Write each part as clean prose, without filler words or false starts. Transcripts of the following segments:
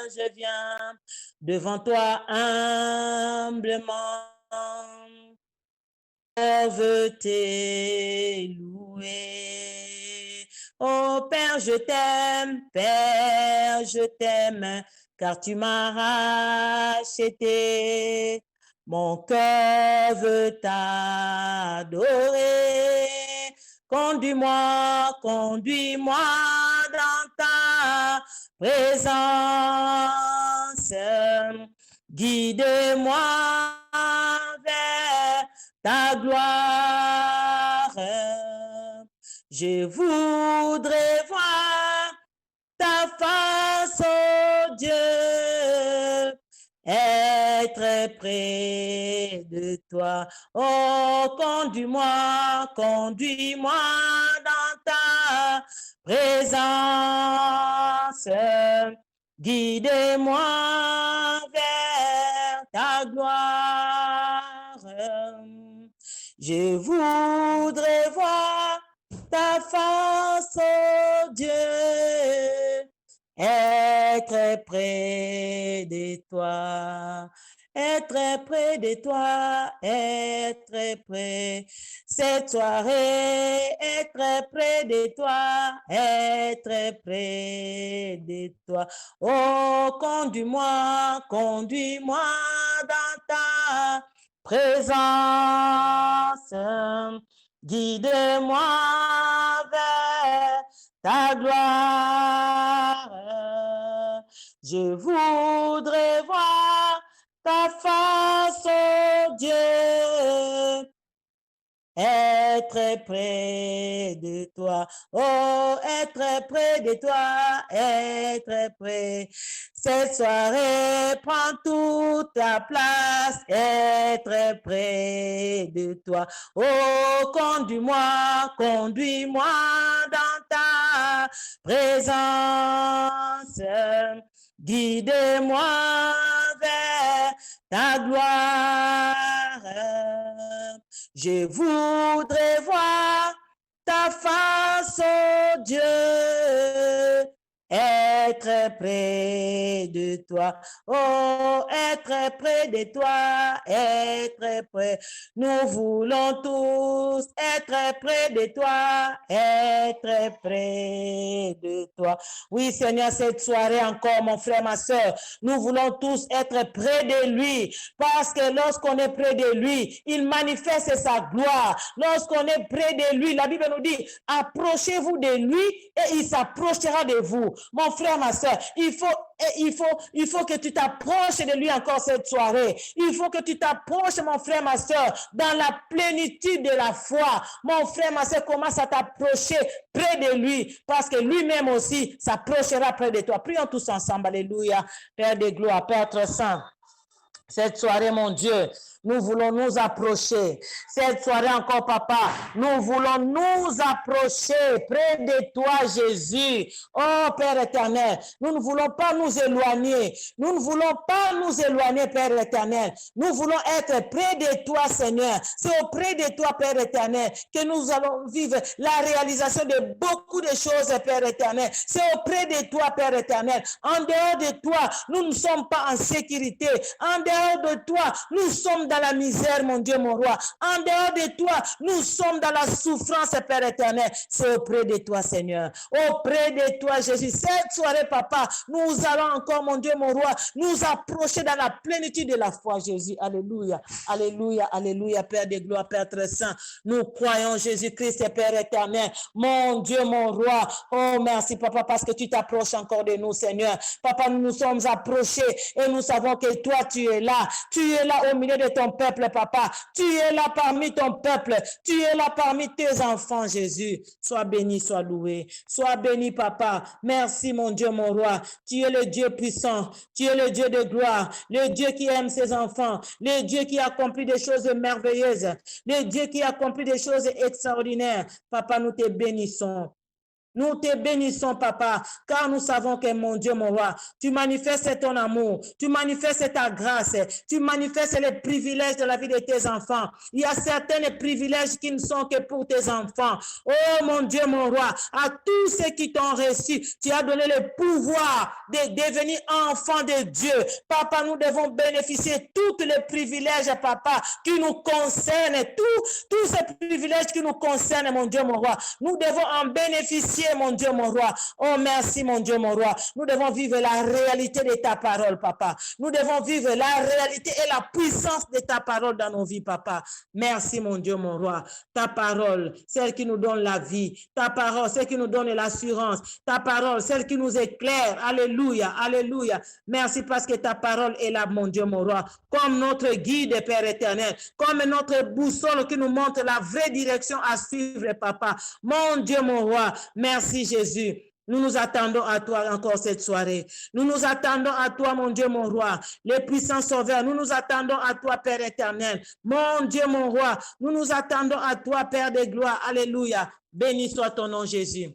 je viens devant toi humblement. Je veux louer. Oh Père, je t'aime, car tu m'as racheté. Mon cœur veut t'adorer. Conduis-moi dans ta présence. Guide-moi vers ta gloire. Je voudrais voir ta face, oh Dieu, être près de toi. Oh, conduis-moi dans ta présence. Guide-moi vers ta gloire. Je voudrais voir ta face, oh Dieu, être près de toi, être près de toi, être près. Cette soirée, être près de toi, être près de toi. Oh, conduis-moi dans ta présence. Guide-moi vers ta gloire. Je voudrais voir ta face, oh Dieu, être près de toi. Oh, être près de toi, être près. Cette soirée prend toute ta place, être près de toi. Oh, conduis-moi dans ta présence. Guide-moi vers ta gloire. Je voudrais voir ta face, oh Dieu, être près de toi. Oh, être près de toi, être près. Nous voulons tous être près de toi, être près de toi. Oui, Seigneur, cette soirée encore, mon frère, ma soeur, nous voulons tous être près de lui, parce que lorsqu'on est près de lui, il manifeste sa gloire. Lorsqu'on est près de lui, la Bible nous dit, approchez-vous de lui et il s'approchera de vous. Mon frère, ma soeur, il faut que tu t'approches de lui encore cette soirée. Il faut que tu t'approches, mon frère, ma soeur, dans la plénitude de la foi. Mon frère, ma soeur, commence à t'approcher près de lui, parce que lui-même aussi s'approchera près de toi. Prions tous ensemble. Alléluia. Père de gloire, Père très saint. Cette soirée, mon Dieu, nous voulons nous approcher. Cette soirée encore, papa, nous voulons nous approcher près de toi, Jésus. Oh, Père éternel, nous ne voulons pas nous éloigner. Nous ne voulons pas nous éloigner, Père éternel. Nous voulons être près de toi, Seigneur. C'est auprès de toi, Père éternel, que nous allons vivre la réalisation de beaucoup de choses, Père éternel. C'est auprès de toi, Père éternel. En dehors de toi, nous ne sommes pas en sécurité. En dehors de toi, nous sommes dans la misère, mon Dieu, mon roi. En dehors de toi, nous sommes dans la souffrance, Père éternel. C'est auprès de toi, Seigneur. Auprès de toi, Jésus. Cette soirée, papa, nous allons encore, mon Dieu, mon roi, nous approcher dans la plénitude de la foi, Jésus. Alléluia. Alléluia. Alléluia. Père de gloire, Père très saint. Nous croyons Jésus-Christ, Père éternel. Mon Dieu, mon roi. Oh, merci, papa, parce que tu t'approches encore de nous, Seigneur. Papa, nous nous sommes approchés et nous savons que toi, tu es là. Tu es là au milieu de ton peuple, papa. Tu es là parmi ton peuple. Tu es là parmi tes enfants, Jésus. Sois béni, sois loué. Sois béni, papa. Merci, mon Dieu, mon roi. Tu es le Dieu puissant. Tu es le Dieu de gloire. Le Dieu qui aime ses enfants. Le Dieu qui accomplit des choses merveilleuses. Le Dieu qui accomplit des choses extraordinaires. Papa, nous te bénissons. Nous te bénissons, papa, car nous savons que, mon Dieu, mon roi, tu manifestes ton amour, tu manifestes ta grâce, tu manifestes les privilèges de la vie de tes enfants. Il y a certains privilèges qui ne sont que pour tes enfants. Oh, mon Dieu, mon roi, à tous ceux qui t'ont reçu, tu as donné le pouvoir de devenir enfants de Dieu. Papa, nous devons bénéficier de tous les privilèges, papa, qui nous concernent, tous ces privilèges qui nous concernent, mon Dieu, mon roi. Nous devons en bénéficier, mon Dieu, mon roi. Oh, merci, mon Dieu, mon roi. Nous devons vivre la réalité de ta parole, papa. Nous devons vivre la réalité et la puissance de ta parole dans nos vies, papa. Merci, mon Dieu, mon roi. Ta parole, celle qui nous donne la vie. Ta parole, celle qui nous donne l'assurance. Ta parole, celle qui nous éclaire. Alléluia, alléluia. Merci parce que ta parole est là, mon Dieu, mon roi. Comme notre guide, Père éternel. Comme notre boussole qui nous montre la vraie direction à suivre, papa. Mon Dieu, mon roi. Merci, Jésus. Nous nous attendons à toi encore cette soirée. Nous nous attendons à toi, mon Dieu, mon roi, les puissants sauveurs. Nous nous attendons à toi, Père éternel. Mon Dieu, mon roi, nous nous attendons à toi, Père de gloire. Alléluia. Béni soit ton nom, Jésus.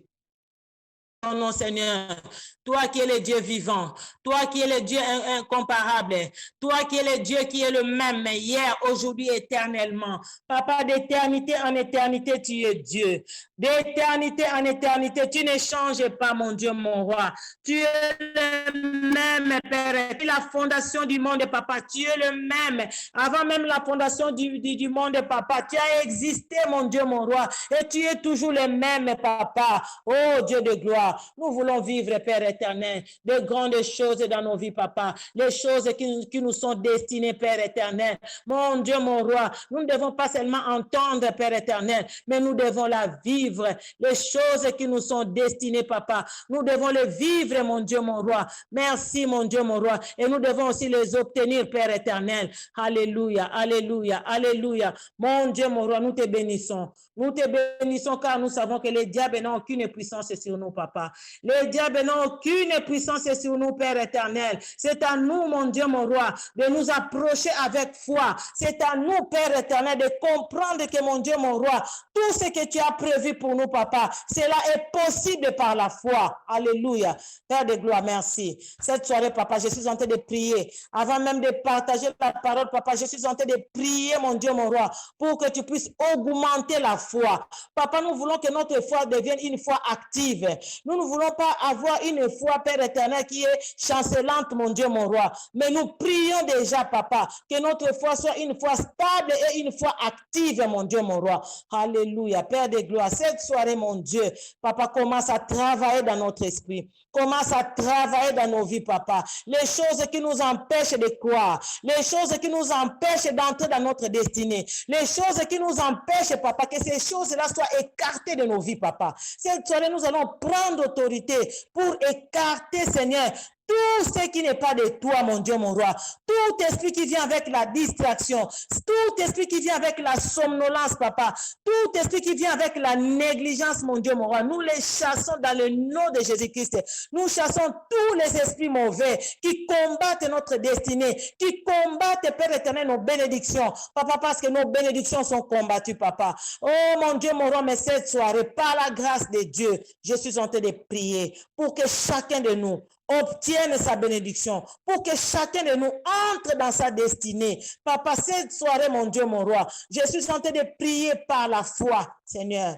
Ton nom, Seigneur, toi qui es le Dieu vivant, toi qui es le Dieu incomparable, toi qui es le Dieu qui est le même hier, aujourd'hui, éternellement. Papa, d'éternité en éternité, tu es Dieu. D'éternité en éternité, tu ne changes pas, mon Dieu, mon roi. Tu es le même, Père. Tu es la fondation du monde, papa. Tu es le même. Avant même la fondation du monde, papa, tu as existé, mon Dieu, mon roi. Et tu es toujours le même, papa. Oh, Dieu de gloire. Nous voulons vivre, Père éternel, de grandes choses dans nos vies, papa. Les choses qui nous sont destinées, Père éternel. Mon Dieu, mon roi, nous ne devons pas seulement entendre, Père éternel, mais nous devons la vivre. Les choses qui nous sont destinées, papa. Nous devons les vivre, mon Dieu, mon roi. Merci, mon Dieu, mon roi. Et nous devons aussi les obtenir, Père éternel. Alléluia, alléluia, alléluia. Mon Dieu, mon roi, nous te bénissons. Nous te bénissons car nous savons que les diables n'ont aucune puissance sur nous, papa. Les diables n'ont aucune puissance sur nous, Père éternel. C'est à nous, mon Dieu, mon roi, de nous approcher avec foi. C'est à nous, Père éternel, de comprendre que, mon Dieu, mon roi, tout ce que tu as prévu pour nous, papa, cela est possible par la foi. Alléluia. Père de gloire, merci. Cette soirée, papa, je suis en train de prier. Avant même de partager la parole, papa, je suis en train de prier, mon Dieu, mon roi, pour que tu puisses augmenter la foi. Papa, nous voulons que notre foi devienne une foi active. Nous ne voulons pas avoir une foi, Père éternel, qui est chancelante, mon Dieu, mon roi. Mais nous prions déjà, papa, que notre foi soit une foi stable et une foi active, mon Dieu, mon roi. Alléluia. Père de gloire, cette soirée, mon Dieu, papa, commence à travailler dans notre esprit. Commence à travailler dans nos vies, papa. Les choses qui nous empêchent de croire, les choses qui nous empêchent d'entrer dans notre destinée, les choses qui nous empêchent, papa, que ces choses-là soient écartées de nos vies, papa. Cette soirée, nous allons prendre autorité pour écarter, Seigneur, tout ce qui n'est pas de toi, mon Dieu, mon roi. Tout esprit qui vient avec la distraction. Tout esprit qui vient avec la somnolence, papa. Tout esprit qui vient avec la négligence, mon Dieu, mon roi. Nous les chassons dans le nom de Jésus-Christ. Nous chassons tous les esprits mauvais qui combattent notre destinée, qui combattent, Père éternel, nos bénédictions. Papa, parce que nos bénédictions sont combattues, papa. Oh, mon Dieu, mon roi, mais cette soirée, par la grâce de Dieu, je suis en train de prier pour que chacun de nous obtienne sa bénédiction, pour que chacun de nous entre dans sa destinée. Papa, cette soirée, mon Dieu, mon roi, je suis en train de prier par la foi, Seigneur.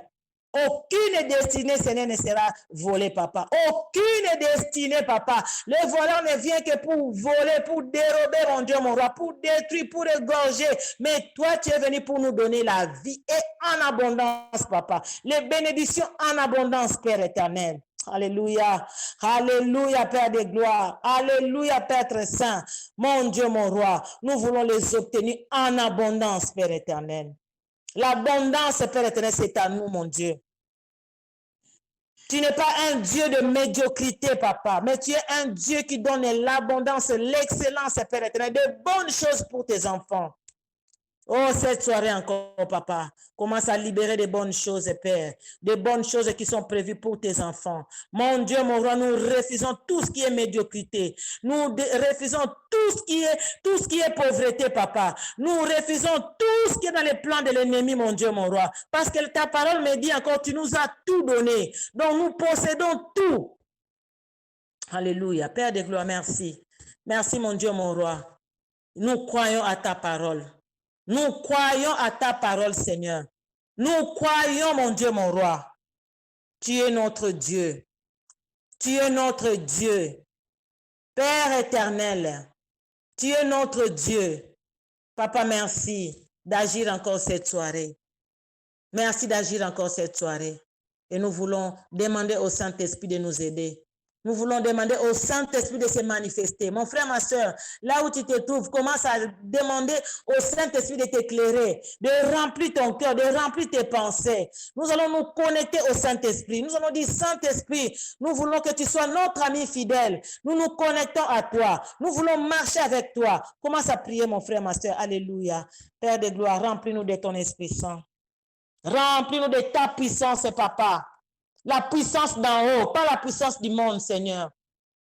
Aucune destinée, Seigneur, ne sera volée, papa. Aucune destinée, papa. Le voleur ne vient que pour voler, pour dérober, mon Dieu, mon roi, pour détruire, pour égorger. Mais toi, tu es venu pour nous donner la vie et en abondance, papa. Les bénédictions en abondance, Père éternel. Alléluia, alléluia, Père de gloire, alléluia, Père très saint, mon Dieu, mon roi, nous voulons les obtenir en abondance, Père éternel. L'abondance, Père éternel, c'est à nous, mon Dieu. Tu n'es pas un Dieu de médiocrité, papa, mais tu es un Dieu qui donne l'abondance, l'excellence, Père éternel, de bonnes choses pour tes enfants. Oh, cette soirée encore, papa, commence à libérer de bonnes choses, Père, de bonnes choses qui sont prévues pour tes enfants. Mon Dieu, mon roi, nous refusons tout ce qui est médiocrité. Nous refusons tout ce qui est pauvreté, papa. Nous refusons tout ce qui est dans les plans de l'ennemi, mon Dieu, mon roi. Parce que ta parole me dit encore, tu nous as tout donné. Donc, nous possédons tout. Alléluia. Père de gloire, merci. Merci, mon Dieu, mon roi. Nous croyons à ta parole. Nous croyons à ta parole, Seigneur. Nous croyons, mon Dieu, mon roi. Tu es notre Dieu. Tu es notre Dieu. Père éternel, tu es notre Dieu. Papa, merci d'agir encore cette soirée. Merci d'agir encore cette soirée. Et nous voulons demander au Saint-Esprit de nous aider. Nous voulons demander au Saint-Esprit de se manifester. Mon frère, ma soeur, là où tu te trouves, commence à demander au Saint-Esprit de t'éclairer, de remplir ton cœur, de remplir tes pensées. Nous allons nous connecter au Saint-Esprit. Nous allons dire, Saint-Esprit, nous voulons que tu sois notre ami fidèle. Nous nous connectons à toi. Nous voulons marcher avec toi. Commence à prier, mon frère, ma soeur. Alléluia. Père de gloire, remplis-nous de ton Esprit Saint. Remplis-nous de ta puissance, papa. La puissance d'en haut, pas la puissance du monde, Seigneur.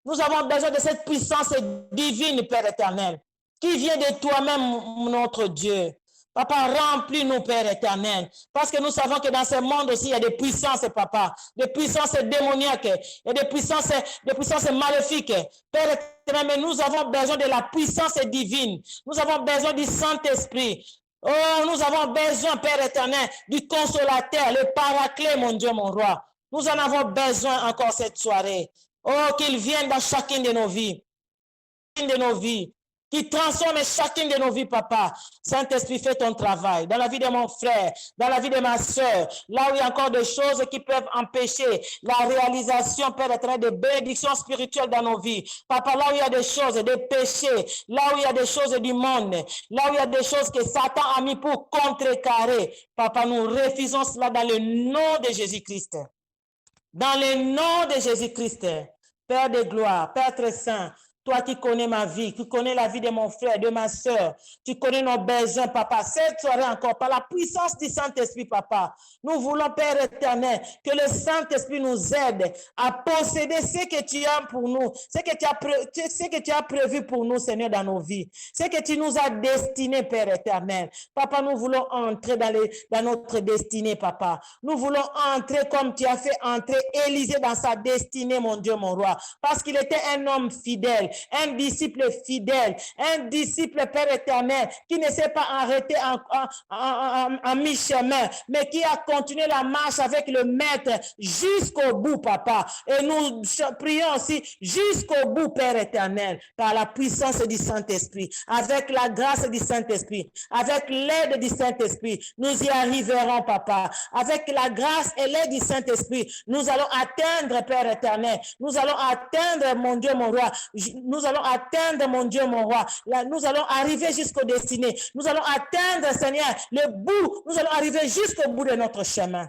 Nous avons besoin de cette puissance divine, Père éternel, qui vient de toi-même, notre Dieu. Papa, remplis-nous, Père éternel, parce que nous savons que dans ce monde aussi, il y a des puissances, papa, des puissances démoniaques, et des puissances maléfiques. Père éternel, mais nous avons besoin de la puissance divine. Nous avons besoin du Saint-Esprit. Oh, nous avons besoin, Père éternel, du consolateur, le paraclet, mon Dieu, mon roi. Nous en avons besoin encore cette soirée. Oh, qu'il vienne dans chacune de nos vies. Qui transforme chacune de nos vies, papa. Saint-Esprit, fais ton travail dans la vie de mon frère, dans la vie de ma soeur, là où il y a encore des choses qui peuvent empêcher la réalisation, Père éternel, de bénédictions spirituelles dans nos vies. Papa, là où il y a des choses, des péchés, là où il y a des choses du monde, là où il y a des choses que Satan a mis pour contrecarrer. Papa, nous refusons cela dans le nom de Jésus-Christ. Dans le nom de Jésus-Christ, Père de gloire, Père très saint, toi qui connais ma vie, qui connais la vie de mon frère, de ma soeur, tu connais nos besoins, papa. Cette soirée encore, par la puissance du Saint-Esprit, papa, nous voulons, Père éternel, que le Saint-Esprit nous aide à posséder ce que tu as pour nous, ce que tu as prévu pour nous, Seigneur, dans nos vies, ce que tu nous as destiné, Père éternel. Papa, nous voulons entrer dans notre destinée, papa. Nous voulons entrer comme tu as fait entrer Élisée dans sa destinée, mon Dieu, mon roi, parce qu'il était un homme fidèle, un disciple fidèle, un disciple, Père éternel, qui ne s'est pas arrêté en mi-chemin, mais qui a continué la marche avec le maître jusqu'au bout, papa. Et nous prions aussi jusqu'au bout, Père éternel, par la puissance du Saint-Esprit, avec la grâce du Saint-Esprit, avec l'aide du Saint-Esprit, nous y arriverons, papa. Avec la grâce et l'aide du Saint-Esprit, nous allons atteindre, Père éternel, nous allons atteindre, mon Dieu, mon roi, nous allons atteindre, mon Dieu, mon roi. Là, nous allons arriver jusqu'au destiné. Nous allons atteindre, Seigneur, le bout. Nous allons arriver jusqu'au bout de notre chemin.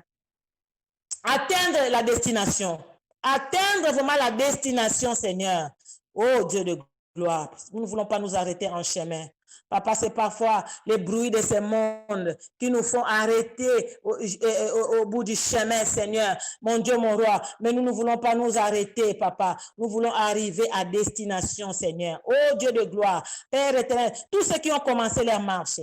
Atteindre la destination. Atteindre vraiment la destination, Seigneur. Oh, Dieu de gloire. Nous ne voulons pas nous arrêter en chemin. Papa, c'est parfois les bruits de ce monde qui nous font arrêter au bout du chemin, Seigneur, mon Dieu, mon roi. Mais nous ne voulons pas nous arrêter, papa. Nous voulons arriver à destination, Seigneur. Oh Dieu de gloire, Père éternel, tous ceux qui ont commencé leur marche,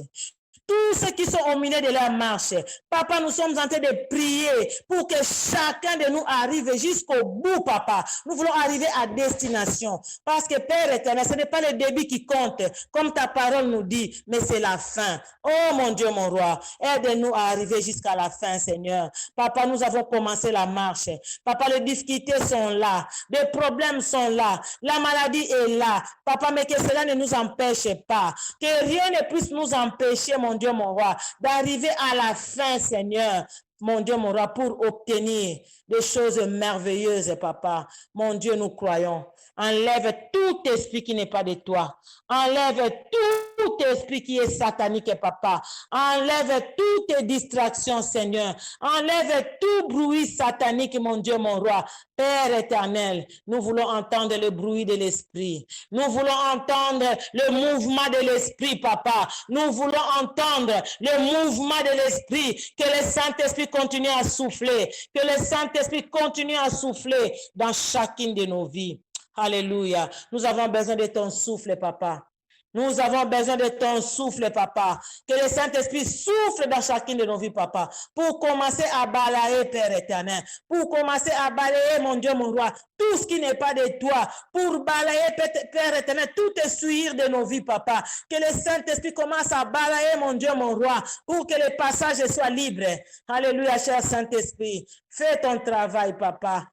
tous ceux qui sont au milieu de leur marche, papa, nous sommes en train de prier pour que chacun de nous arrive jusqu'au bout, papa. Nous voulons arriver à destination. Parce que, Père éternel, ce n'est pas le début qui compte, comme ta parole nous dit, mais c'est la fin. Oh, mon Dieu, mon roi, aide-nous à arriver jusqu'à la fin, Seigneur. Papa, nous avons commencé la marche. Papa, les difficultés sont là. Les problèmes sont là. La maladie est là. Papa, mais que cela ne nous empêche pas. Que rien ne puisse nous empêcher, mon Dieu, mon roi, d'arriver à la fin, Seigneur, mon Dieu, mon roi, pour obtenir des choses merveilleuses, papa. Mon Dieu, nous croyons. Enlève tout esprit qui n'est pas de toi. Enlève tout tout esprit qui est satanique, papa. Enlève toutes tes distractions, Seigneur. Enlève tout bruit satanique, mon Dieu, mon roi. Père éternel, nous voulons entendre le bruit de l'esprit. Nous voulons entendre le mouvement de l'esprit, papa. Nous voulons entendre le mouvement de l'esprit. Que le Saint-Esprit continue à souffler. Que le Saint-Esprit continue à souffler dans chacune de nos vies. Alléluia. Nous avons besoin de ton souffle, papa. Nous avons besoin de ton souffle, papa. Que le Saint-Esprit souffle dans chacune de nos vies, papa. Pour commencer à balayer, Père éternel. Pour commencer à balayer, mon Dieu, mon roi, tout ce qui n'est pas de toi. Pour balayer, Père éternel, tout essuyer de nos vies, papa. Que le Saint-Esprit commence à balayer, mon Dieu, mon roi, pour que le passage soit libre. Alléluia, cher Saint-Esprit. Fais ton travail, papa.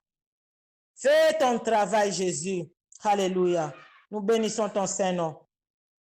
Fais ton travail, Jésus. Alléluia. Nous bénissons ton Saint-Nom.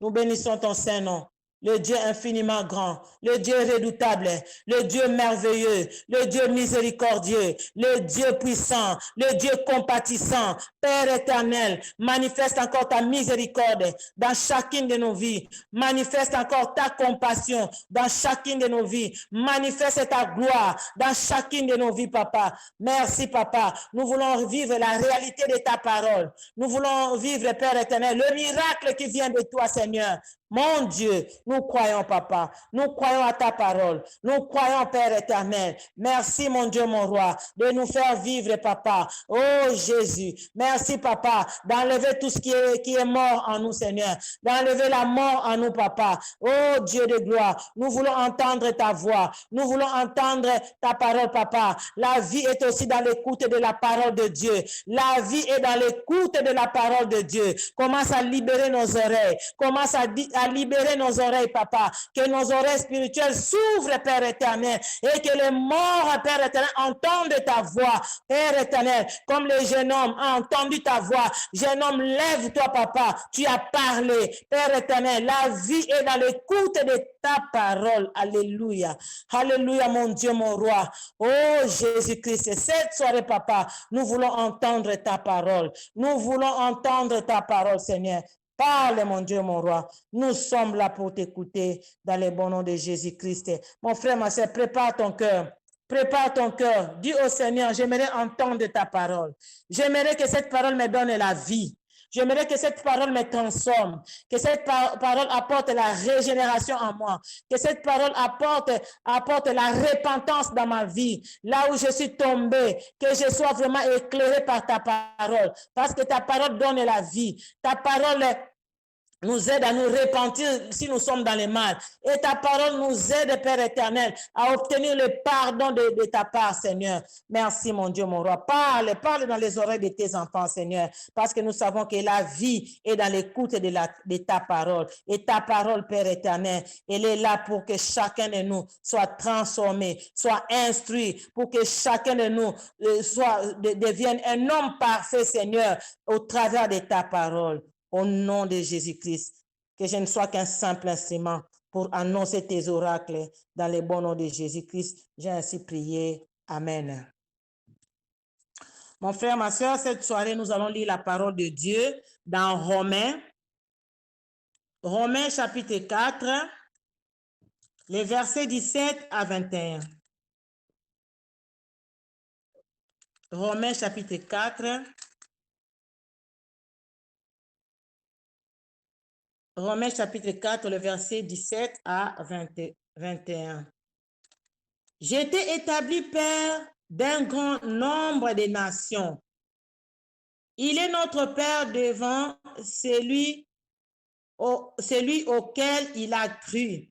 Nous bénissons ton Saint-Nom, le Dieu infiniment grand, le Dieu redoutable, le Dieu merveilleux, le Dieu miséricordieux, le Dieu puissant, le Dieu compatissant. Père éternel, manifeste encore ta miséricorde dans chacune de nos vies. Manifeste encore ta compassion dans chacune de nos vies. Manifeste ta gloire dans chacune de nos vies, papa. Merci, papa. Nous voulons vivre la réalité de ta parole. Nous voulons vivre, Père éternel, le miracle qui vient de toi, Seigneur. Mon Dieu, nous croyons, papa. Nous croyons à ta parole. Nous croyons, Père éternel. Merci, mon Dieu, mon roi, de nous faire vivre, papa. Oh, Jésus. Merci, papa, d'enlever tout ce qui est mort en nous, Seigneur. D'enlever la mort en nous, papa. Oh, Dieu de gloire. Nous voulons entendre ta voix. Nous voulons entendre ta parole, papa. La vie est aussi dans l'écoute de la parole de Dieu. La vie est dans l'écoute de la parole de Dieu. Commence à libérer nos oreilles. Commence à libérer nos oreilles, papa. Que nos oreilles spirituelles s'ouvrent, Père éternel. Et que les morts, Père éternel, entendent ta voix. Père éternel, comme le jeune homme a entendu ta voix. Jeune homme, lève-toi, papa. Tu as parlé. Père éternel, la vie est dans l'écoute de ta parole. Alléluia. Alléluia, mon Dieu, mon roi. Oh, Jésus-Christ, cette soirée, papa, nous voulons entendre ta parole. Nous voulons entendre ta parole, Seigneur. Parle, mon Dieu, mon roi. Nous sommes là pour t'écouter dans le bon nom de Jésus-Christ. Mon frère, ma soeur, prépare ton cœur. Prépare ton cœur. Dis au Seigneur, j'aimerais entendre ta parole. J'aimerais que cette parole me donne la vie. J'aimerais que cette parole me transforme, que cette parole apporte la régénération en moi, que cette parole apporte la repentance dans ma vie, là où je suis tombé, que je sois vraiment éclairé par ta parole, parce que ta parole donne la vie, ta parole nous aide à nous repentir si nous sommes dans le mal. Et ta parole nous aide, Père éternel, à obtenir le pardon de ta part, Seigneur. Merci, mon Dieu, mon roi. Parle dans les oreilles de tes enfants, Seigneur, parce que nous savons que la vie est dans l'écoute de ta parole. Et ta parole, Père éternel, elle est là pour que chacun de nous soit transformé, soit instruit, pour que chacun de nous devienne un homme parfait, Seigneur, au travers de ta parole. Au nom de Jésus-Christ, que je ne sois qu'un simple instrument pour annoncer tes oracles dans le bon nom de Jésus-Christ. J'ai ainsi prié. Amen. Mon frère, ma soeur, cette soirée, nous allons lire la parole de Dieu dans Romains. Romains chapitre 4, les versets 17 à 21. Romains chapitre 4. Romains chapitre 4, le verset 17 à 21. J'étais établi père d'un grand nombre de nations. Il est notre Père devant celui auquel il a cru.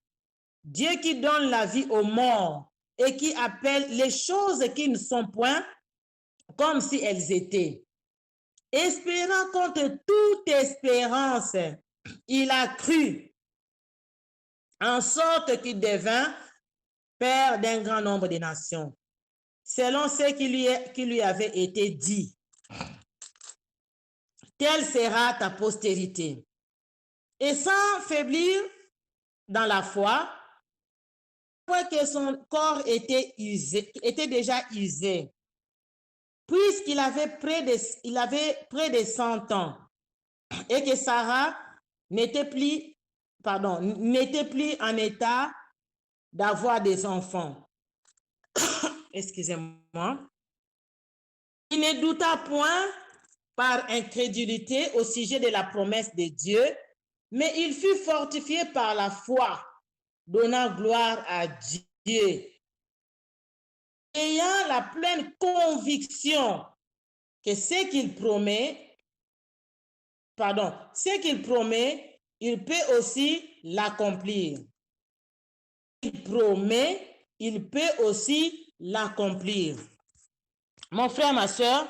Dieu qui donne la vie aux morts et qui appelle les choses qui ne sont point comme si elles étaient. Espérant contre toute espérance, il a cru, en sorte qu'il devint père d'un grand nombre de nations, selon ce qui lui avait été dit. Telle sera ta postérité. Et sans faiblir dans la foi, que son corps était déjà usé, puisqu'il avait près de 100 ans, et que Sarah n'était plus n'était plus en état d'avoir des enfants. Excusez-moi. Il ne douta point par incrédulité au sujet de la promesse de Dieu, mais il fut fortifié par la foi, donnant gloire à Dieu, ayant la pleine conviction que ce qu'il promet, il peut aussi l'accomplir. Il promet, il peut aussi l'accomplir. Mon frère, ma soeur,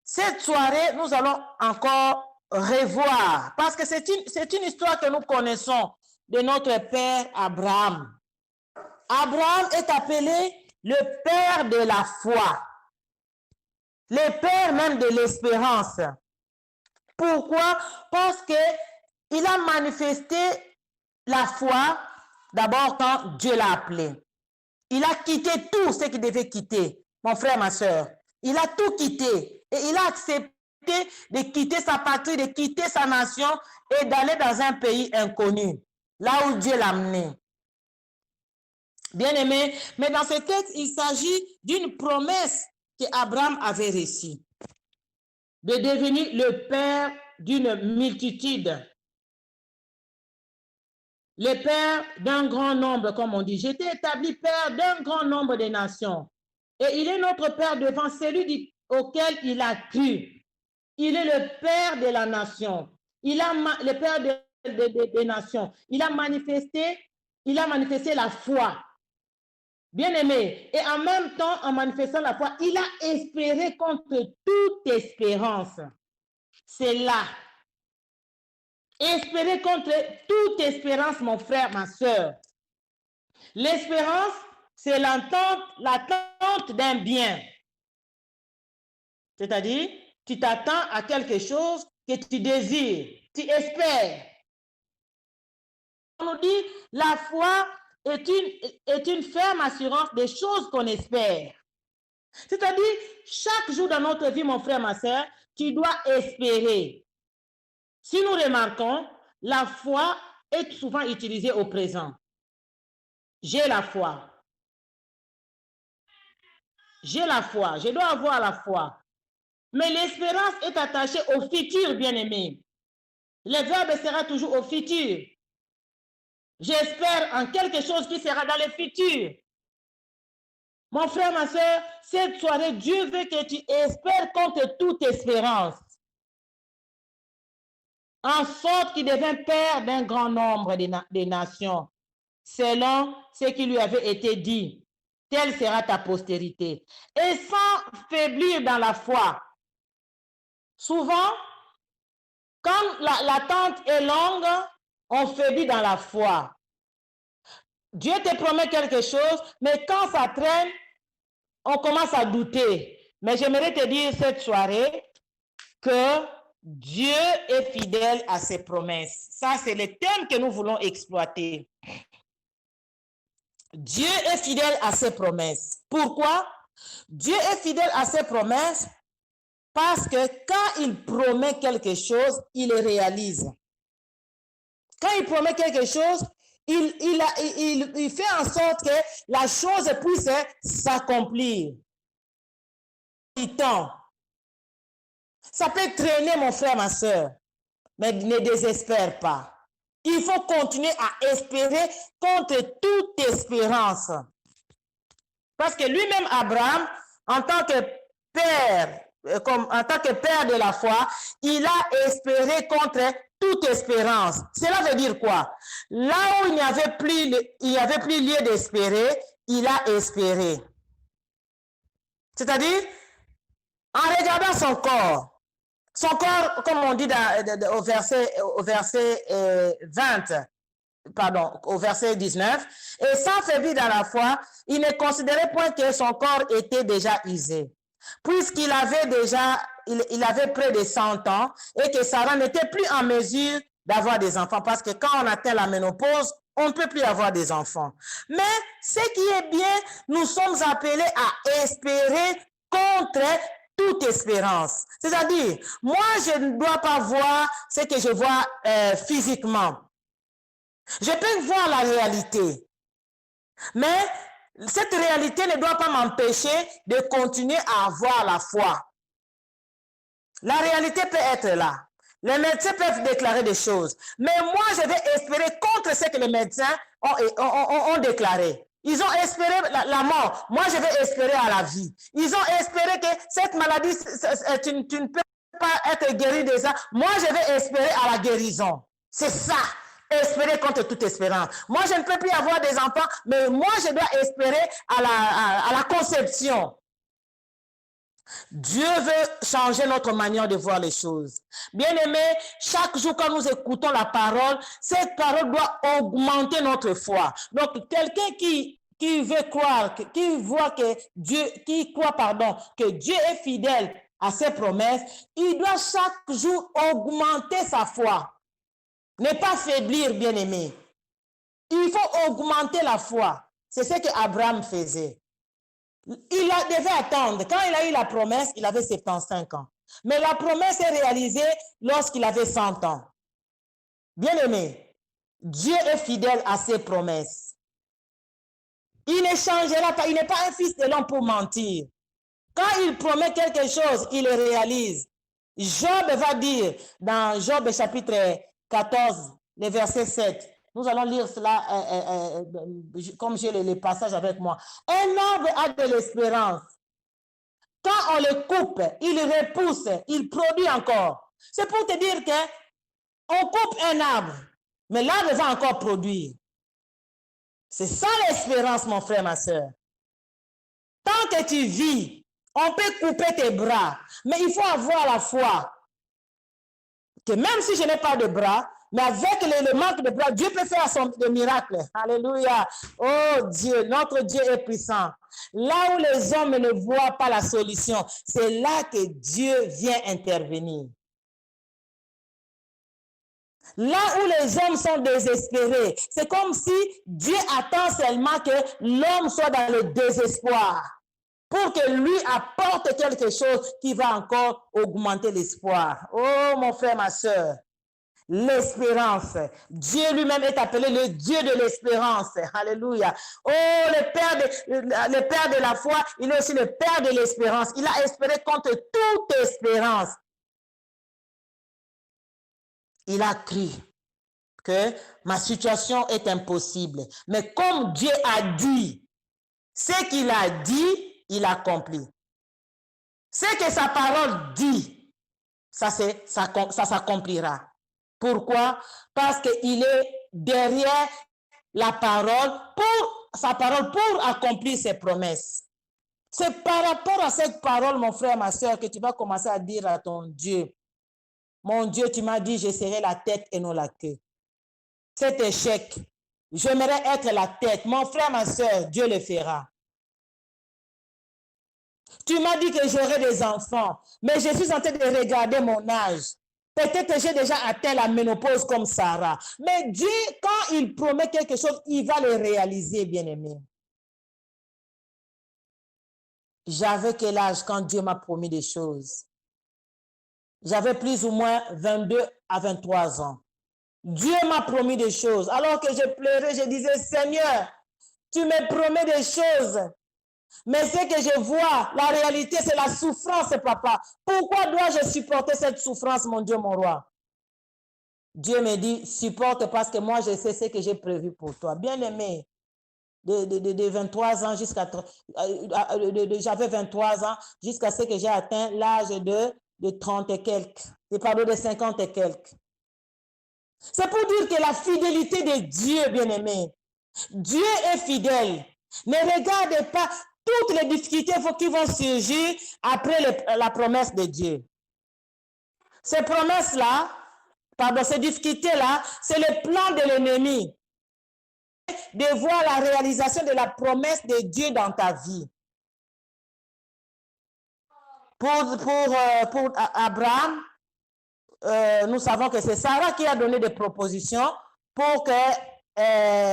cette soirée, nous allons encore revoir, parce que c'est une histoire que nous connaissons de notre père Abraham. Abraham est appelé le père de la foi, le père même de l'espérance. Pourquoi? Parce qu'il a manifesté la foi d'abord quand Dieu l'a appelé. Il a quitté tout ce qu'il devait quitter, mon frère, ma soeur. Il a tout quitté et il a accepté de quitter sa patrie, de quitter sa nation et d'aller dans un pays inconnu, là où Dieu l'a amené. Bien aimé, mais dans ce texte, il s'agit d'une promesse qu'Abraham avait reçue, de devenir le père d'une multitude, le père d'un grand nombre, comme on dit. J'étais établi père d'un grand nombre de nations. Et il est notre père devant celui auquel il a cru. Il est le père de la nation. Le père des nations. Il a manifesté la foi. Bien aimé. Et en même temps, en manifestant la foi, il a espéré contre toute espérance. C'est là. Espérer contre toute espérance, mon frère, ma soeur. L'espérance, c'est l'attente d'un bien. C'est-à-dire, tu t'attends à quelque chose que tu désires, tu espères. On nous dit, la foi est une ferme assurance des choses qu'on espère. C'est-à-dire, chaque jour dans notre vie, mon frère, ma soeur, tu dois espérer. Si nous remarquons, la foi est souvent utilisée au présent. J'ai la foi. J'ai la foi. Je dois avoir la foi. Mais l'espérance est attachée au futur, bien-aimé. Le verbe sera toujours au futur. J'espère en quelque chose qui sera dans le futur. Mon frère, ma soeur, cette soirée, Dieu veut que tu espères contre toute espérance. En sorte qu'il devienne père d'un grand nombre de nations, selon ce qui lui avait été dit. Telle sera ta postérité. Et sans faiblir dans la foi. Souvent, quand l'attente est longue, on faiblit dans la foi. Dieu te promet quelque chose, mais quand ça traîne, on commence à douter. Mais j'aimerais te dire cette soirée que Dieu est fidèle à ses promesses. Ça, c'est le thème que nous voulons exploiter. Dieu est fidèle à ses promesses. Pourquoi? Dieu est fidèle à ses promesses parce que quand il promet quelque chose, il le réalise. Quand il promet quelque chose, il fait en sorte que la chose puisse s'accomplir. Ça peut traîner, mon frère, ma soeur, mais ne désespère pas. Il faut continuer à espérer contre toute espérance. Parce que lui-même, Abraham, en tant que père de la foi, il a espéré contre toute espérance. Cela veut dire quoi? Là où il n'y avait plus lieu d'espérer, il a espéré. C'est-à-dire, en regardant son corps, comme on dit au verset 19, et sans faiblir dans la foi, il ne considérait point que son corps était déjà usé, puisqu'il avait près de 100 ans et que Sarah n'était plus en mesure d'avoir des enfants, parce que quand on atteint la ménopause, on ne peut plus avoir des enfants. Mais ce qui est bien, nous sommes appelés à espérer contre toute espérance. C'est-à-dire, moi, je ne dois pas voir ce que je vois physiquement. Je peux voir la réalité, mais cette réalité ne doit pas m'empêcher de continuer à avoir la foi. La réalité peut être là. Les médecins peuvent déclarer des choses, mais moi, je vais espérer contre ce que les médecins ont déclaré. Ils ont espéré la mort. Moi, je vais espérer à la vie. Ils ont espéré que cette maladie, tu ne peux pas être guéri de ça. Moi, je vais espérer à la guérison. C'est ça. Espérer contre toute espérance. Moi, je ne peux plus avoir des enfants, mais moi, je dois espérer à la conception. Dieu veut changer notre manière de voir les choses. Bien-aimés, chaque jour quand nous écoutons la parole, cette parole doit augmenter notre foi. Donc, quelqu'un qui veut croire, qui voit que Dieu, que Dieu est fidèle à ses promesses, il doit chaque jour augmenter sa foi. Ne pas faiblir, bien-aimé. Il faut augmenter la foi. C'est ce qu'Abraham faisait. Il devait attendre. Quand il a eu la promesse, il avait 75 ans. Mais la promesse est réalisée lorsqu'il avait 100 ans. Bien-aimé, Dieu est fidèle à ses promesses. Il ne changera pas. Il n'est pas un fils de l'homme pour mentir. Quand il promet quelque chose, il le réalise. Job va dire dans Job chapitre 14, le verset 7. Nous allons lire cela comme j'ai les passages avec moi. Un arbre a de l'espérance. Quand on le coupe, il repousse, il produit encore. C'est pour te dire qu'on coupe un arbre, mais l'arbre va encore produire. C'est ça l'espérance, mon frère, ma soeur. Tant que tu vis, on peut couper tes bras, mais il faut avoir la foi. Que même si je n'ai pas de bras, mais avec le manque de bras, Dieu peut faire des miracles. Alléluia. Oh Dieu, notre Dieu est puissant. Là où les hommes ne voient pas la solution, c'est là que Dieu vient intervenir. Là où les hommes sont désespérés, c'est comme si Dieu attend seulement que l'homme soit dans le désespoir pour que lui apporte quelque chose qui va encore augmenter l'espoir. Oh mon frère, ma soeur. L'espérance. Dieu lui-même est appelé le Dieu de l'espérance. Alléluia. Oh, le Père de la foi, il est aussi le Père de l'espérance. Il a espéré contre toute espérance. Il a cru que ma situation est impossible. Mais comme Dieu a dit, ce qu'il a dit, il accomplit. Ce que sa parole dit, ça s'accomplira. Pourquoi? Parce qu'il est derrière la parole, sa parole pour accomplir ses promesses. C'est par rapport à cette parole, mon frère, ma soeur, que tu vas commencer à dire à ton Dieu, mon Dieu, tu m'as dit, je serai la tête et non la queue. Cet échec, j'aimerais être la tête. Mon frère, ma soeur, Dieu le fera. Tu m'as dit que j'aurai des enfants, mais je suis en train de regarder mon âge. Peut-être que j'ai déjà atteint la ménopause comme Sarah. Mais Dieu, quand il promet quelque chose, il va le réaliser, bien-aimé. J'avais quel âge quand Dieu m'a promis des choses? J'avais plus ou moins 22 à 23 ans. Dieu m'a promis des choses. Alors que je pleurais, je disais, Seigneur, tu me promets des choses. Mais ce que je vois, la réalité, c'est la souffrance, papa. Pourquoi dois-je supporter cette souffrance, mon Dieu, mon roi? Dieu me dit, supporte parce que moi, je sais ce que j'ai prévu pour toi. Bien-aimé, de 23 ans jusqu'à... J'avais 23 ans jusqu'à ce que j'ai atteint l'âge de 30 et quelques. Pardon, de 50 et quelques. C'est pour dire que la fidélité de Dieu, bien-aimé, Dieu est fidèle. Ne regarde pas toutes les difficultés qui vont surgir après la promesse de Dieu. Ces promesses-là, pardon, ces difficultés-là, c'est le plan de l'ennemi de voir la réalisation de la promesse de Dieu dans ta vie. Pour Abraham, nous savons que c'est Sarah qui a donné des propositions pour que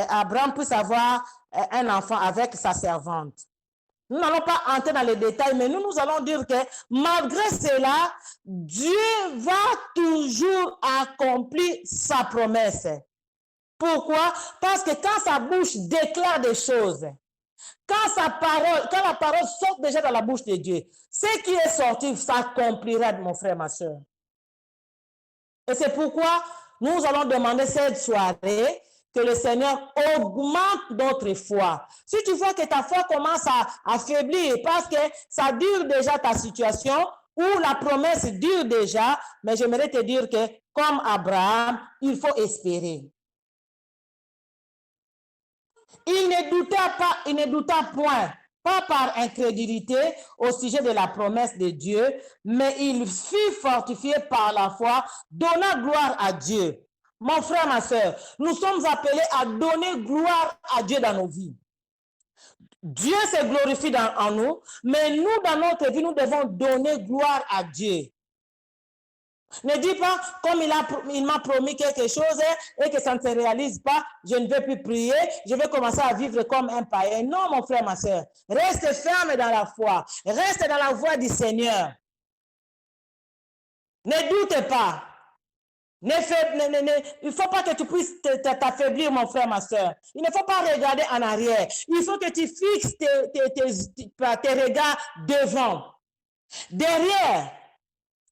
Abraham puisse avoir un enfant avec sa servante. Nous n'allons pas entrer dans les détails, mais nous allons dire que malgré cela, Dieu va toujours accomplir sa promesse. Pourquoi? Parce que quand sa bouche déclare des choses, quand la parole sort déjà dans la bouche de Dieu, ce qui est sorti s'accomplira, mon frère, ma soeur. Et c'est pourquoi nous allons demander cette soirée que le Seigneur augmente notre foi. Si tu vois que ta foi commence à faiblir parce que ça dure déjà ta situation ou la promesse dure déjà, mais j'aimerais te dire que comme Abraham, il faut espérer. Il ne douta point, pas par incrédulité au sujet de la promesse de Dieu, mais il fut fortifié par la foi, donnant gloire à Dieu. Mon frère, ma soeur, nous sommes appelés à donner gloire à Dieu dans nos vies. Dieu se glorifie en nous, mais nous, dans notre vie, nous devons donner gloire à Dieu. Ne dis pas, comme il m'a promis quelque chose et que ça ne se réalise pas, je ne vais plus prier, je vais commencer à vivre comme un païen. Non, mon frère, ma soeur, reste ferme dans la foi, reste dans la voie du Seigneur. Ne doute pas. Il ne faut pas que tu puisses t'affaiblir, mon frère, ma soeur. Il ne faut pas regarder en arrière. Il faut que tu fixes tes regards devant. Derrière,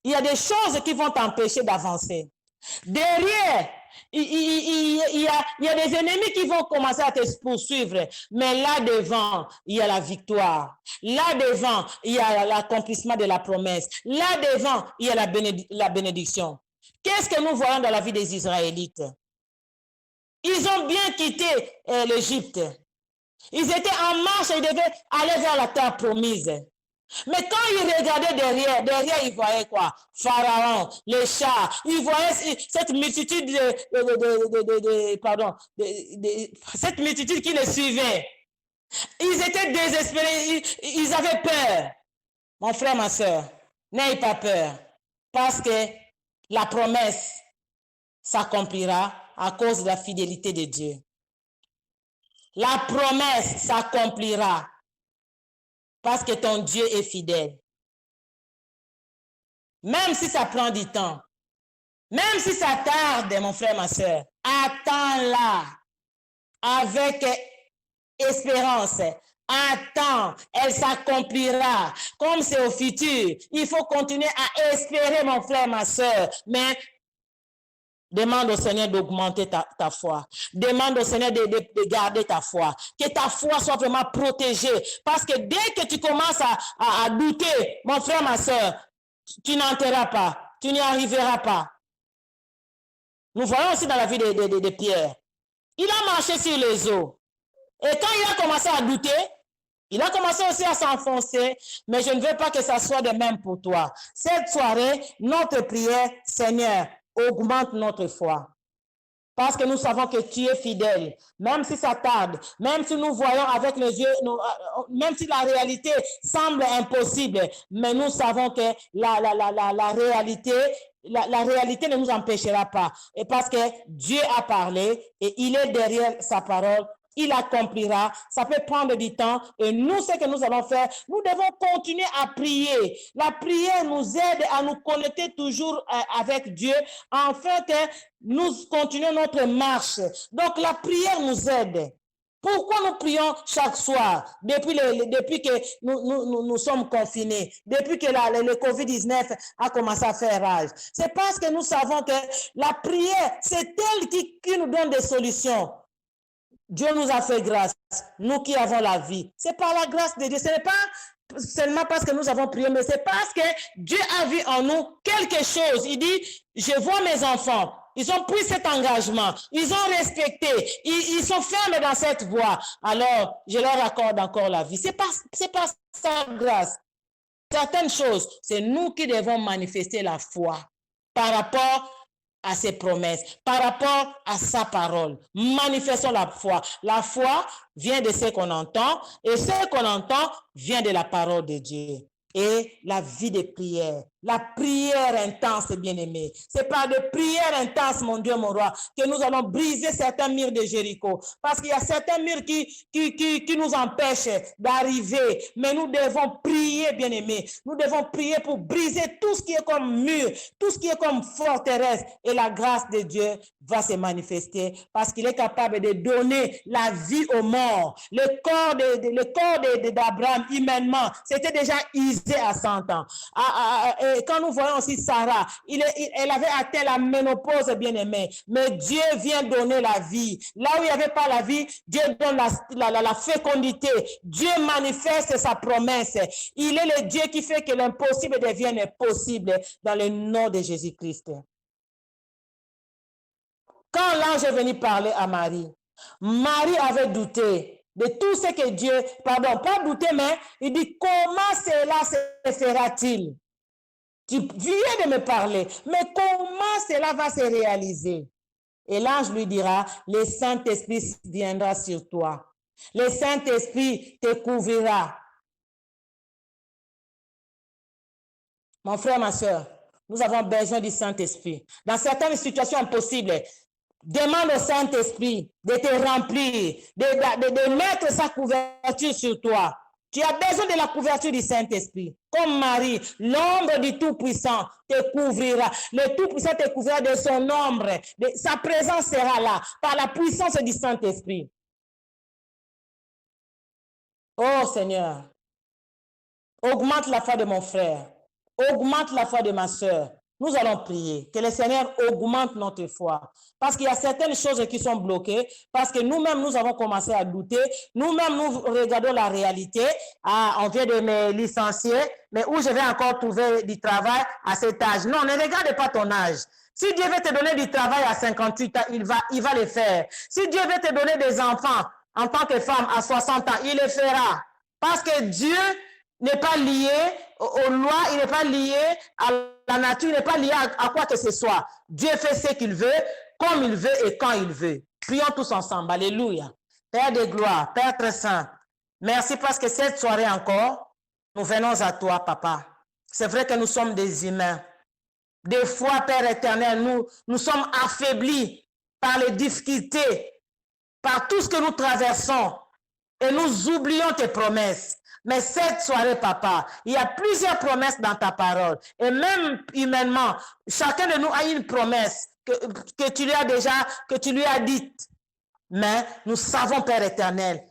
il y a des choses qui vont t'empêcher d'avancer. Derrière, il y a des ennemis qui vont commencer à te poursuivre. Mais là devant, il y a la victoire. Là devant, il y a l'accomplissement de la promesse. Là devant, il y a la bénédiction. Qu'est-ce que nous voyons dans la vie des Israélites? Ils ont bien quitté l'Égypte. Ils étaient en marche et ils devaient aller vers la terre promise. Mais quand ils regardaient derrière, ils voyaient quoi? Pharaon, les chats, ils voyaient cette multitude cette multitude qui les suivait. Ils étaient désespérés, ils avaient peur. Mon frère, ma soeur, n'ayez pas peur, parce que la promesse s'accomplira à cause de la fidélité de Dieu. La promesse s'accomplira parce que ton Dieu est fidèle. Même si ça prend du temps, même si ça tarde, mon frère, ma soeur, attends-la avec espérance. Attends, elle s'accomplira. Comme c'est au futur, il faut continuer à espérer, mon frère, ma soeur. Mais demande au Seigneur d'augmenter ta foi. Demande au Seigneur de garder ta foi. Que ta foi soit vraiment protégée. Parce que dès que tu commences à douter, mon frère, ma soeur, tu n'entreras pas. Tu n'y arriveras pas. Nous voyons aussi dans la vie de Pierre. Il a marché sur les eaux. Et quand il a commencé à douter, il a commencé aussi à s'enfoncer, mais je ne veux pas que ça soit de même pour toi. Cette soirée, notre prière, Seigneur, augmente notre foi. Parce que nous savons que tu es fidèle, même si ça tarde, même si nous voyons avec les yeux, même si la réalité semble impossible, mais nous savons que la réalité ne nous empêchera pas. Et parce que Dieu a parlé et il est derrière sa parole, il accomplira. Ça peut prendre du temps. Et nous, ce que nous allons faire, nous devons continuer à prier. La prière nous aide à nous connecter toujours avec Dieu, afin que nous continuions notre marche. Donc, la prière nous aide. Pourquoi nous prions chaque soir, depuis que nous sommes confinés, depuis que le COVID-19 a commencé à faire rage? C'est parce que nous savons que la prière, c'est elle qui nous donne des solutions. Dieu nous a fait grâce, nous qui avons la vie. C'est par la grâce de Dieu. Ce n'est pas seulement parce que nous avons prié, mais c'est parce que Dieu a vu en nous quelque chose. Il dit, je vois mes enfants. Ils ont pris cet engagement. Ils ont respecté. Ils sont fermes dans cette voie. Alors, je leur accorde encore la vie. C'est pas sa grâce. Certaines choses, c'est nous qui devons manifester la foi par rapport à ses promesses, par rapport à sa parole. Manifestons la foi. La foi vient de ce qu'on entend et ce qu'on entend vient de la parole de Dieu. Et la vie de prière, La prière intense, bien-aimé. C'est par des prières intenses, mon Dieu, mon roi, que nous allons briser certains murs de Jéricho. Parce qu'il y a certains murs qui nous empêchent d'arriver. Mais nous devons prier, bien-aimé. Nous devons prier pour briser tout ce qui est comme mur, tout ce qui est comme forteresse. Et la grâce de Dieu va se manifester parce qu'il est capable de donner la vie aux morts. Le corps d'Abraham, humainement, c'était déjà usé à 100 ans. Et quand nous voyons aussi Sarah, elle avait atteint la ménopause, bien-aimé. Mais Dieu vient donner la vie. Là où il n'y avait pas la vie, Dieu donne la fécondité. Dieu manifeste sa promesse. Il est le Dieu qui fait que l'impossible devienne possible dans le nom de Jésus-Christ. Quand l'ange est venu parler à Marie, Marie avait douté de tout ce que Dieu, pardon, pas douté, mais il dit, comment cela se fera-t-il? Tu viens de me parler, mais comment cela va se réaliser? Et l'ange lui dira, le Saint-Esprit viendra sur toi. Le Saint-Esprit te couvrira. Mon frère, ma soeur, nous avons besoin du Saint-Esprit. Dans certaines situations impossibles, demande au Saint-Esprit de te remplir, de mettre sa couverture sur toi. Tu as besoin de la couverture du Saint-Esprit. Comme Marie, l'ombre du Tout-Puissant te couvrira. Le Tout-Puissant te couvrira de son ombre. Sa présence sera là par la puissance du Saint-Esprit. Oh Seigneur, augmente la foi de mon frère. Augmente la foi de ma soeur. Nous allons prier que le Seigneur augmente notre foi. Parce qu'il y a certaines choses qui sont bloquées. Parce que nous-mêmes, nous avons commencé à douter. Nous-mêmes, nous regardons la réalité. Ah, on vient de me licencier. Mais où je vais encore trouver du travail à cet âge? Non, ne regarde pas ton âge. Si Dieu veut te donner du travail à 58 ans, il va le faire. Si Dieu veut te donner des enfants en tant que femme à 60 ans, il le fera. Parce que Dieu n'est pas lié aux lois, il n'est pas lié à la nature, il n'est pas lié à quoi que ce soit. Dieu fait ce qu'il veut, comme il veut et quand il veut. Prions tous ensemble. Alléluia. Père de gloire, Père très saint, merci parce que cette soirée encore, nous venons à toi, Papa. C'est vrai que nous sommes des humains. Des fois, Père éternel, nous sommes affaiblis par les difficultés, par tout ce que nous traversons et nous oublions tes promesses. Mais cette soirée, Papa, il y a plusieurs promesses dans ta parole. Et même humainement, chacun de nous a une promesse que tu lui as dite. Mais nous savons, Père éternel,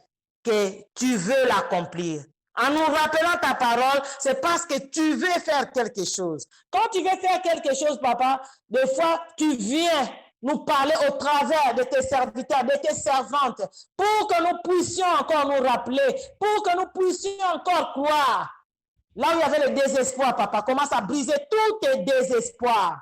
que tu veux l'accomplir. En nous rappelant ta parole, c'est parce que tu veux faire quelque chose. Quand tu veux faire quelque chose, Papa, des fois, tu viens nous parler au travers de tes serviteurs, de tes servantes, pour que nous puissions encore nous rappeler, pour que nous puissions encore croire. Là où il y avait le désespoir, Papa, commence à briser tous tes désespoirs.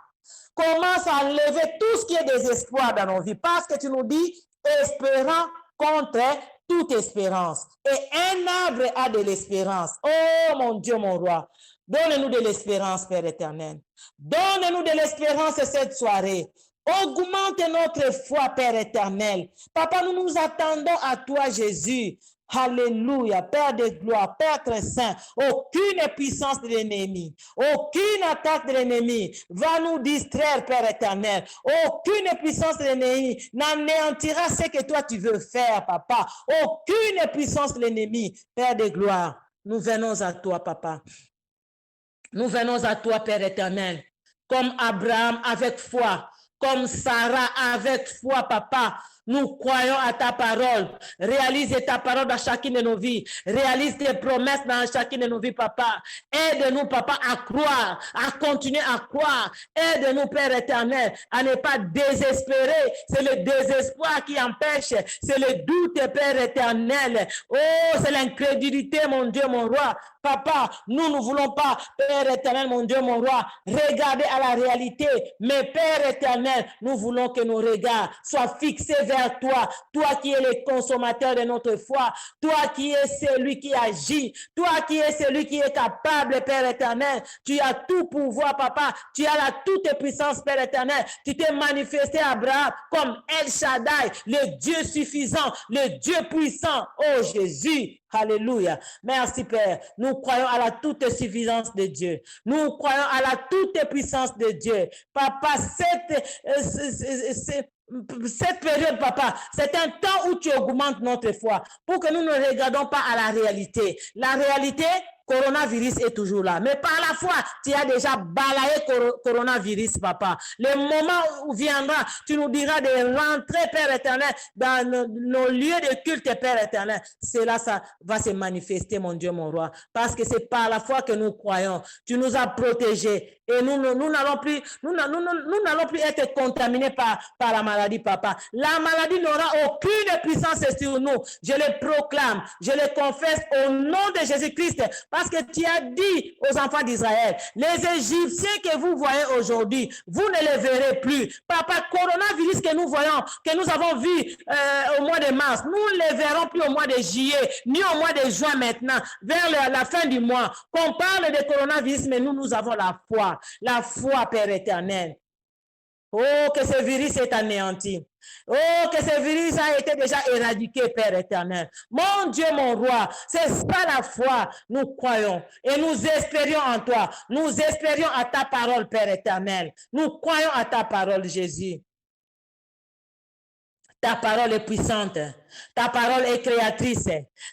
Commence à enlever tout ce qui est désespoir dans nos vies, parce que tu nous dis, espérant contre toute espérance. Et un arbre a de l'espérance. Oh mon Dieu, mon roi, donne-nous de l'espérance, Père éternel. Donne-nous de l'espérance cette soirée. Augmente notre foi, Père éternel. Papa, nous nous attendons à toi, Jésus. Alléluia, Père de gloire, Père très saint. Aucune puissance de l'ennemi, aucune attaque de l'ennemi va nous distraire, Père éternel. Aucune puissance de l'ennemi n'anéantira ce que toi tu veux faire, Papa. Aucune puissance de l'ennemi, Père de gloire. Nous venons à toi, Papa. Nous venons à toi, Père éternel. Comme Abraham avec foi, comme Sarah avec foi, Papa. Nous croyons à ta parole. Réalise ta parole dans chacune de nos vies. Réalise tes promesses dans chacune de nos vies, Papa. Aide-nous, Papa, à croire, à continuer à croire. Aide-nous, Père éternel, à ne pas désespérer. C'est le désespoir qui empêche. C'est le doute, Père éternel. Oh, c'est l'incrédulité, mon Dieu, mon roi. Papa, nous ne voulons pas, Père éternel, mon Dieu, mon roi, regarder à la réalité. Mais Père éternel, nous voulons que nos regards soient fixés vers vers toi, toi qui es le consommateur de notre foi, toi qui es celui qui agit, toi qui es celui qui est capable, Père éternel. Tu as tout pouvoir, papa. Tu as la toute puissance, Père éternel. Tu t'es manifesté à Abraham comme El Shaddai, le Dieu suffisant, le Dieu puissant. Oh Jésus, alléluia. Merci Père. Nous croyons à la toute suffisance de Dieu. Nous croyons à la toute puissance de Dieu. Papa, cette période, papa, c'est un temps où tu augmentes notre foi pour que nous ne regardons pas à la réalité. La réalité, coronavirus est toujours là. Mais par la foi, tu as déjà balayé coronavirus, papa. Le moment où viendra, tu nous diras de rentrer, Père éternel, dans nos lieux de culte, Père éternel. Cela, ça va se manifester, mon Dieu, mon roi. Parce que c'est par la foi que nous croyons. Tu nous as protégés. Et nous n'allons plus être contaminés par la maladie, papa. La maladie n'aura aucune puissance sur nous. Je le proclame, je le confesse au nom de Jésus-Christ. Parce que tu as dit aux enfants d'Israël, les Égyptiens que vous voyez aujourd'hui, vous ne les verrez plus. Papa, coronavirus que nous voyons, que nous avons vu au mois de mars, nous ne les verrons plus au mois de juillet, ni au mois de juin maintenant, vers la fin du mois. Qu'on parle de coronavirus, mais nous avons la foi, Père éternel. Oh, que ce virus est anéanti. Oh, que ce virus a été déjà éradiqué, Père éternel. Mon Dieu, mon roi, c'est ça la foi. Nous croyons et nous espérions en toi. Nous espérions à ta parole, Père éternel. Nous croyons à ta parole, Jésus. Ta parole est puissante. Ta parole est créatrice.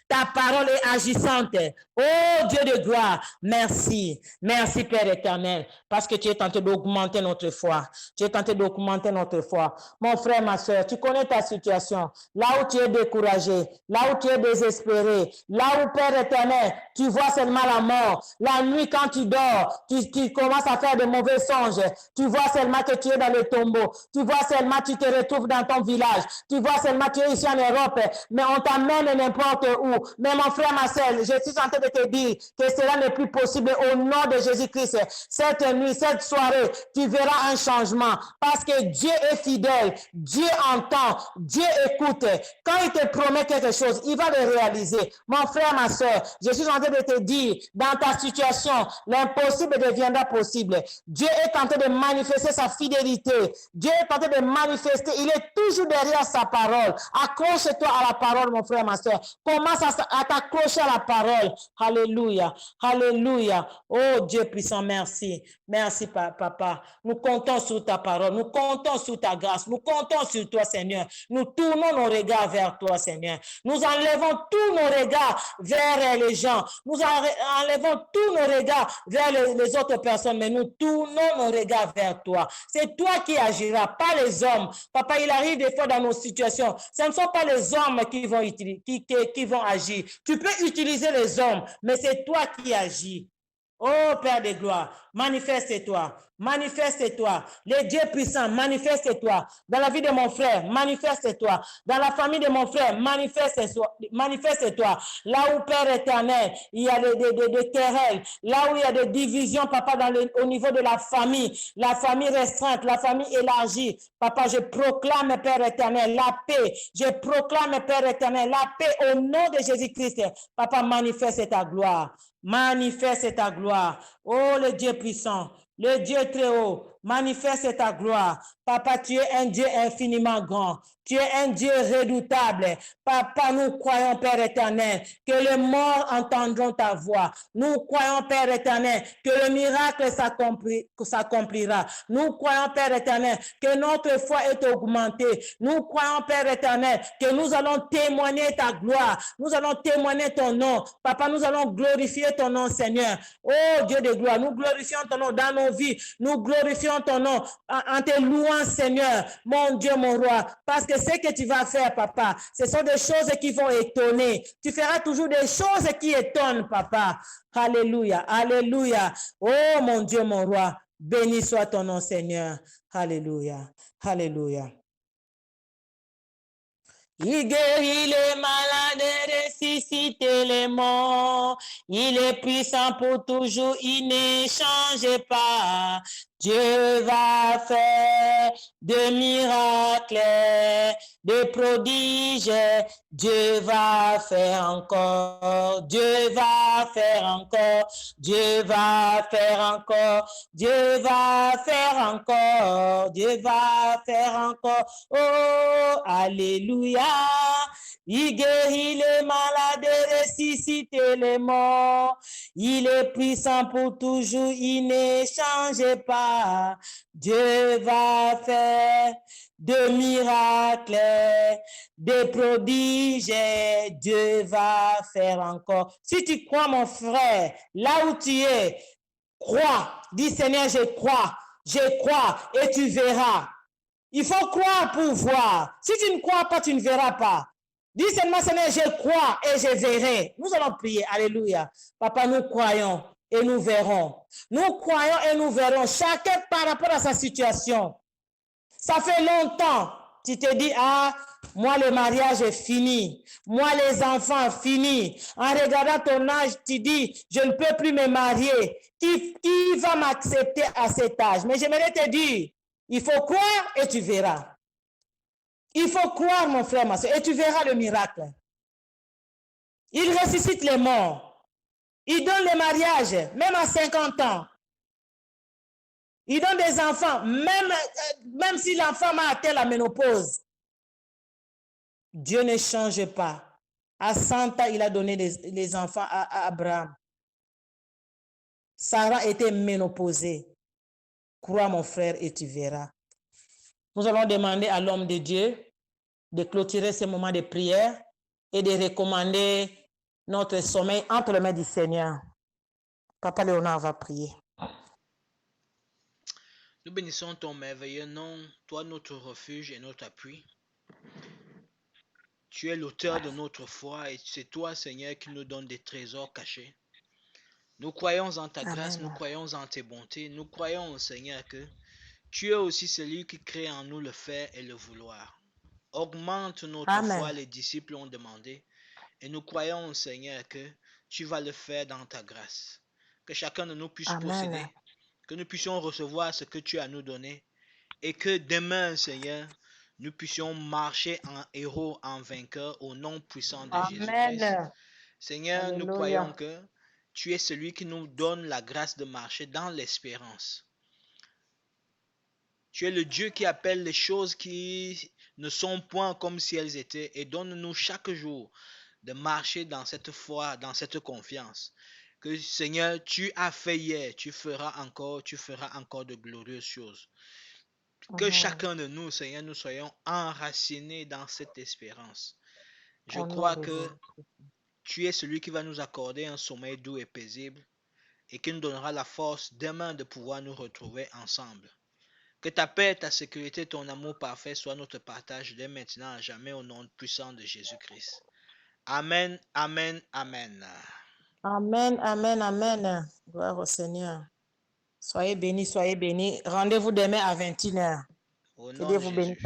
Ta parole est agissante. Oh Dieu de gloire, merci. Merci Père éternel, parce que tu es tenté d'augmenter notre foi. Tu es tenté d'augmenter notre foi. Mon frère, ma soeur, tu connais ta situation. Là où tu es découragé, là où tu es désespéré, là où Père éternel, tu vois seulement la mort. La nuit quand tu dors, tu commences à faire de mauvais songes. Tu vois seulement que tu es dans le tombeau. Tu vois seulement que tu te retrouves dans ton village. Tu vois seulement que tu es ici en Europe, mais on t'amène n'importe où. Mais mon frère, ma soeur, je suis en train de te dire que cela n'est plus possible au nom de Jésus-Christ. Cette nuit, cette soirée, tu verras un changement parce que Dieu est fidèle, Dieu entend, Dieu écoute. Quand il te promet quelque chose, il va le réaliser. Mon frère, ma soeur, je suis en train de te dire, dans ta situation, l'impossible deviendra possible. Dieu est en train de manifester sa fidélité. Dieu est en train de manifester, il est toujours derrière sa parole. Accroche-toi à la parole, mon frère, ma soeur. Commence à t'accrocher à la parole. Alléluia. Alléluia. Oh Dieu puissant, merci. Merci, papa. Nous comptons sur ta parole. Nous comptons sur ta grâce. Nous comptons sur toi, Seigneur. Nous tournons nos regards vers toi, Seigneur. Nous enlevons tous nos regards vers les gens. Nous enlevons tous nos regards vers les autres personnes, mais nous tournons nos regards vers toi. C'est toi qui agiras, pas les hommes. Papa, il arrive des fois dans nos situations. Ce ne sont pas les hommes qui vont agir. Tu peux utiliser les hommes, mais c'est toi qui agis. Oh Père de gloire, manifeste-toi, manifeste-toi. Le Dieu puissant, manifeste-toi. Dans la vie de mon frère, manifeste-toi. Dans la famille de mon frère, manifeste-toi. Là où, Père éternel, il y a des querelles, là où il y a des divisions, papa, au niveau de la famille restreinte, la famille élargie. Papa, je proclame, Père éternel, la paix. Je proclame, Père éternel, la paix au nom de Jésus-Christ. Papa, manifeste ta gloire. Manifeste ta gloire. Oh, le Dieu puissant, le Dieu très haut, manifeste ta gloire. Papa, tu es un Dieu infiniment grand. Tu es un Dieu redoutable. Papa, nous croyons, Père éternel, que les morts entendront ta voix. Nous croyons, Père éternel, que le miracle s'accomplira. Nous croyons, Père éternel, que notre foi est augmentée. Nous croyons, Père éternel, que nous allons témoigner ta gloire. Nous allons témoigner ton nom. Papa, nous allons glorifier ton nom, Seigneur. Oh Dieu de gloire, nous glorifions ton nom dans nos vies. Nous glorifions ton nom en te louant, Seigneur, mon Dieu, mon roi, parce que ce que tu vas faire, papa, ce sont des choses qui vont étonner. Tu feras toujours des choses qui étonnent, papa. Alléluia, alléluia. Oh, mon Dieu, mon roi, béni soit ton nom, Seigneur. Alléluia, alléluia. Il guérit les malades et ressuscite les morts. Il est puissant pour toujours, il ne change pas. Dieu va faire de miracles, de prodiges. Dieu va faire encore. Dieu va faire encore. Dieu va faire encore. Dieu va faire encore. Dieu va faire encore. Oh, alléluia. Il guérit les malades, ressuscite les morts. Il est puissant pour toujours, il ne change pas. Dieu va faire de miracles, des prodiges. Dieu va faire encore. Si tu crois, mon frère, là où tu es, crois. Dis, Seigneur, je crois et tu verras. Il faut croire pour voir. Si tu ne crois pas, tu ne verras pas. Dis seulement, Seigneur, je crois et je verrai. Nous allons prier. Alléluia. Papa, nous croyons et nous verrons. Nous croyons et nous verrons. Chacun par rapport à sa situation. Ça fait longtemps. Tu te dis, ah, moi, le mariage est fini. Moi, les enfants, fini. En regardant ton âge, tu dis, je ne peux plus me marier. Qui va m'accepter à cet âge? Mais j'aimerais te dire, il faut croire et tu verras. Il faut croire, mon frère, ma soeur, et tu verras le miracle. Il ressuscite les morts. Il donne le mariage, même à 50 ans. Il donne des enfants, même si l'enfant a atteint la ménopause. Dieu ne change pas. À 100 ans, il a donné les enfants à Abraham. Sarah était ménopausée. Crois, mon frère, et tu verras. Nous allons demander à l'homme de Dieu de clôturer ce moment de prière et de recommander notre sommeil entre les mains du Seigneur. Papa Léonard va prier. Nous bénissons ton merveilleux nom, toi notre refuge et notre appui. Tu es l'auteur de notre foi et c'est toi, Seigneur, qui nous donne des trésors cachés. Nous croyons en ta grâce, nous croyons en tes bontés, nous croyons, Seigneur, que tu es aussi celui qui crée en nous le faire et le vouloir. Augmente notre foi, les disciples ont demandé, et nous croyons, Seigneur, que tu vas le faire dans ta grâce. Que chacun de nous puisse posséder, que nous puissions recevoir ce que tu as à nous donner, et que demain, Seigneur, nous puissions marcher en héros, en vainqueur, au nom puissant de Jésus-Christ. Seigneur, Alléluia. Nous croyons que tu es celui qui nous donne la grâce de marcher dans l'espérance. Tu es le Dieu qui appelle les choses qui ne sont point comme si elles étaient et donne-nous chaque jour de marcher dans cette foi, dans cette confiance. Que Seigneur, tu as fait hier, tu feras encore de glorieuses choses. Que chacun de nous, Seigneur, nous soyons enracinés dans cette espérance. Je crois que tu es celui qui va nous accorder un sommeil doux et paisible et qui nous donnera la force demain de pouvoir nous retrouver ensemble. Que ta paix, ta sécurité, ton amour parfait soit notre partage dès maintenant à jamais au nom puissant de Jésus-Christ. Amen, amen, amen. Amen, amen, amen. Gloire au Seigneur. Soyez bénis, soyez bénis. Rendez-vous demain à 21h. Que Dieu vous bénisse.